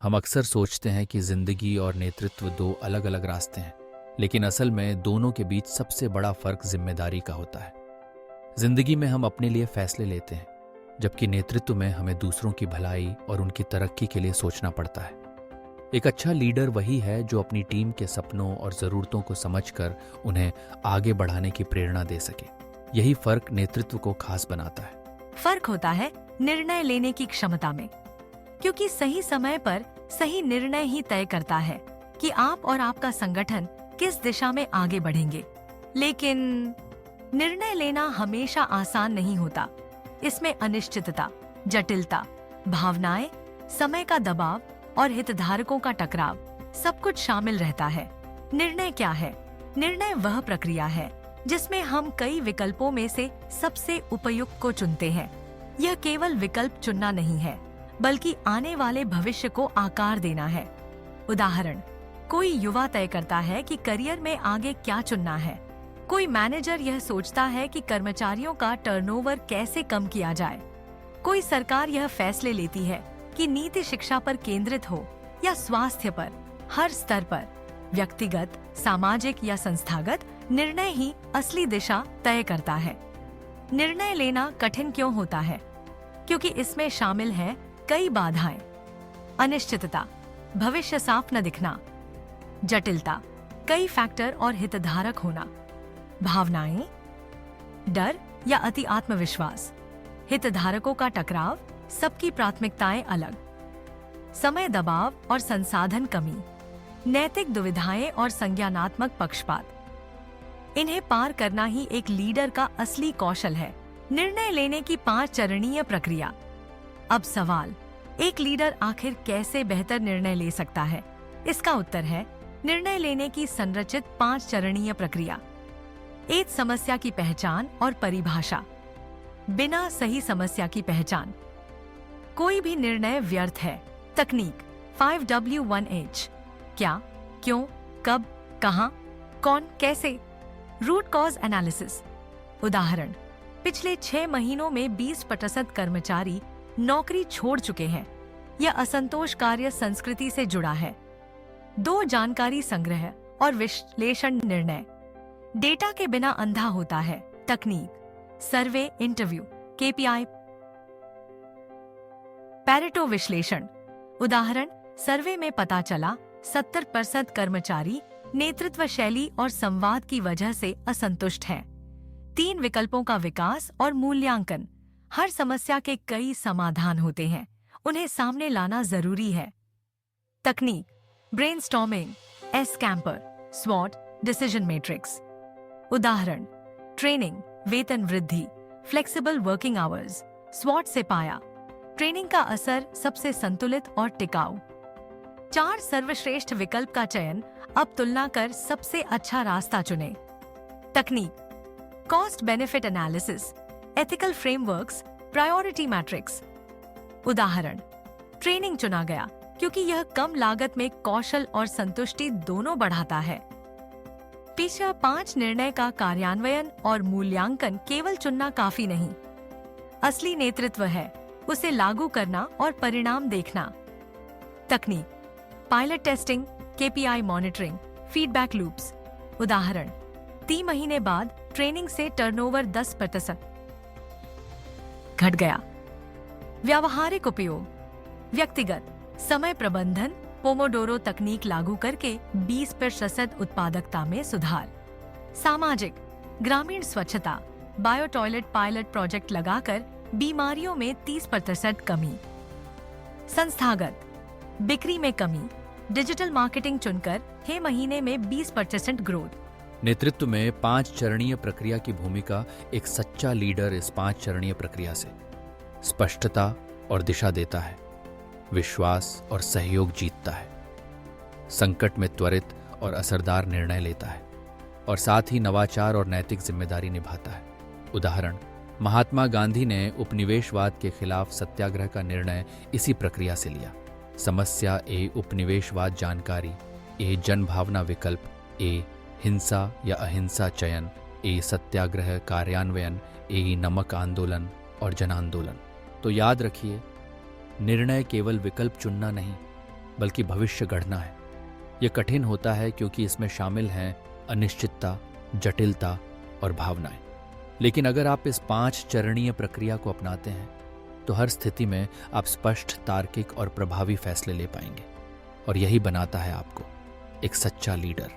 हम अक्सर सोचते हैं कि जिंदगी और नेतृत्व दो अलग अलग रास्ते हैं, लेकिन असल में दोनों के बीच सबसे बड़ा फर्क जिम्मेदारी का होता है। जिंदगी में हम अपने लिए फैसले लेते हैं, जबकि नेतृत्व में हमें दूसरों की भलाई और उनकी तरक्की के लिए सोचना पड़ता है। एक अच्छा लीडर वही है जो अपनी टीम के सपनों और ज़रूरतों को समझकर उन्हें आगे बढ़ाने की प्रेरणा दे सके। यही फर्क नेतृत्व को खास बनाता है। फर्क होता है निर्णय लेने की क्षमता में, क्योंकि सही समय पर सही निर्णय ही तय करता है कि आप और आपका संगठन किस दिशा में आगे बढ़ेंगे। लेकिन निर्णय लेना हमेशा आसान नहीं होता। इसमें अनिश्चितता, जटिलता, भावनाएं, समय का दबाव और हितधारकों का टकराव सब कुछ शामिल रहता है। निर्णय क्या है? निर्णय वह प्रक्रिया है जिसमें हम कई विकल्पों में से सबसे उपयुक्त को चुनते हैं। यह केवल विकल्प चुनना नहीं है, बल्कि आने वाले भविष्य को आकार देना है। उदाहरण, कोई युवा तय करता है कि करियर में आगे क्या चुनना है। कोई मैनेजर यह सोचता है कि कर्मचारियों का टर्नओवर कैसे कम किया जाए। कोई सरकार यह फैसले लेती है कि नीति शिक्षा पर केंद्रित हो या स्वास्थ्य पर। हर स्तर पर व्यक्तिगत, सामाजिक या संस्थागत निर्णय ही असली दिशा तय करता है। निर्णय लेना कठिन क्यों होता है? क्योंकि इसमें शामिल है कई बाधाएं। अनिश्चितता, भविष्य साफ न दिखना। जटिलता, कई फैक्टर और हितधारक होना। भावनाएं, डर या अति आत्मविश्वास। हितधारकों का टकराव, सबकी प्राथमिकताएं अलग। समय दबाव और संसाधन कमी। नैतिक दुविधाएं और संज्ञानात्मक पक्षपात। इन्हें पार करना ही एक लीडर का असली कौशल है। निर्णय लेने की 5 चरणीय प्रक्रिया। अब सवाल, एक लीडर आखिर कैसे बेहतर निर्णय ले सकता है? इसका उत्तर है निर्णय लेने की संरचित 5 चरणीय प्रक्रिया। एक, समस्या की पहचान और परिभाषा। बिना सही समस्या की पहचान कोई भी निर्णय व्यर्थ है। तकनीक 5W1H। क्या, क्यों, कब, कहां, कौन, कैसे। Root cause analysis. उदाहरण, पिछले 6 महीनों में 20% कर्मचारी नौकरी छोड़ चुके हैं। यह असंतोष कार्य संस्कृति से जुड़ा है। 2, जानकारी संग्रह और विश्लेषण निर्णय। डेटा के बिना अंधा होता है। तकनीक, सर्वे, इंटरव्यू, KPI। पैरेटो विश्लेषण। उदाहरण, सर्वे में पता चला 70% कर्मचारी नेतृत्व शैली और संवाद की वजह से असंतुष्ट हैं। 3, विकल्पों का विकास और मूल्यांकन। हर समस्या के कई समाधान होते हैं, उन्हें सामने लाना जरूरी है। तकनीक, ब्रेनस्टॉर्मिंग, S-कैम्पर, SWOT, डिसीजन मैट्रिक्स। उदाहरण, ट्रेनिंग, वेतन वृद्धि, फ्लेक्सिबल वर्किंग आवर्स। SWOT से पाया ट्रेनिंग का असर सबसे संतुलित और टिकाऊ। 4, सर्वश्रेष्ठ विकल्प का चयन। अब तुलना कर सबसे अच्छा रास्ता चुने। तकनीक, cost benefit analysis, ethical frameworks, priority matrix. उदाहरण, ट्रेनिंग चुना गया क्योंकि यह कम लागत में कौशल और संतुष्टि दोनों बढ़ाता है। पिछला 5 निर्णय का कार्यान्वयन और मूल्यांकन केवल चुनना काफी नहीं। असली नेतृत्व है उसे लागू करना और परिणाम देखना। तकनीक, pilot testing, KPI monitoring, feedback loops. उदाहरण, 3 महीने बाद ट्रेनिंग से टर्नओवर 10% घट गया। व्यावहारिक उपयोग, व्यक्तिगत, समय प्रबंधन, पोमोडोरो तकनीक लागू करके 20% उत्पादकता में सुधार। सामाजिक, ग्रामीण स्वच्छता, बायो टॉयलेट पायलट प्रोजेक्ट लगाकर बीमारियों में 30% कमी। संस्थागत, बिक्री में कमी, डिजिटल मार्केटिंग चुनकर 6 महीने में 20% ग्रोथ। नेतृत्व में 5 चरणीय प्रक्रिया की भूमिका। एक सच्चा लीडर इस 5 चरणीय प्रक्रिया से स्पष्टता और दिशा देता है, विश्वास और सहयोग जीतता है, संकट में त्वरित और असरदार निर्णय लेता है, और साथ ही नवाचार और नैतिक जिम्मेदारी निभाता है। उदाहरण, महात्मा गांधी ने उपनिवेशवाद के खिलाफ सत्याग्रह का निर्णय इसी प्रक्रिया से लिया। समस्या ए, उपनिवेशवाद जानकारी, ए, जनभावना विकल्प, ए, हिंसा या अहिंसा चयन, ए, सत्याग्रह कार्यान्वयन, ए, नमक आंदोलन और जन आंदोलन। तो याद रखिए, निर्णय केवल विकल्प चुनना नहीं, बल्कि भविष्य गढ़ना है। यह कठिन होता है क्योंकि इसमें शामिल हैं अनिश्चितता, जटिलता और भावनाएं। लेकिन अगर आप इस 5 चरणीय प्रक्रिया को अपनाते हैं तो हर स्थिति में आप स्पष्ट, तार्किक और प्रभावी फैसले ले पाएंगे। और यही बनाता है आपको एक सच्चा लीडर।